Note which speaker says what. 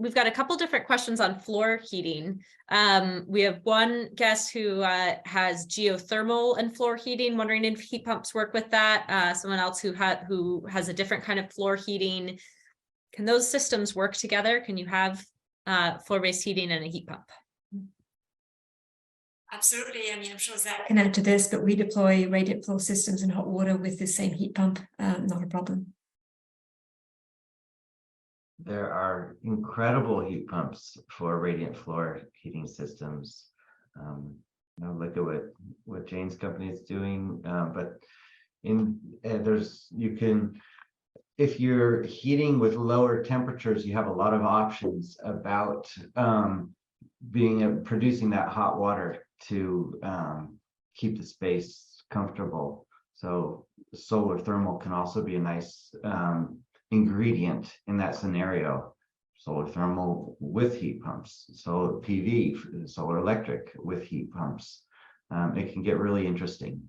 Speaker 1: we've got a couple different questions on floor heating. We have one guest who has geothermal and floor heating, wondering if heat pumps work with that. Someone else who has a different kind of floor heating. Can those systems work together? Can you have floor-based heating and a heat pump?
Speaker 2: Absolutely. I mean, I'm sure Zach can add to this, but we deploy radiant floor systems and hot water with the same heat pump. Not a problem.
Speaker 3: There are incredible heat pumps for radiant floor heating systems. Look at what Jane's company is doing, but you can, if you're heating with lower temperatures, you have a lot of options about producing that hot water to keep the space comfortable. So solar thermal can also be a nice ingredient in that scenario. Solar thermal with heat pumps, solar PV, solar electric with heat pumps. It can get really interesting.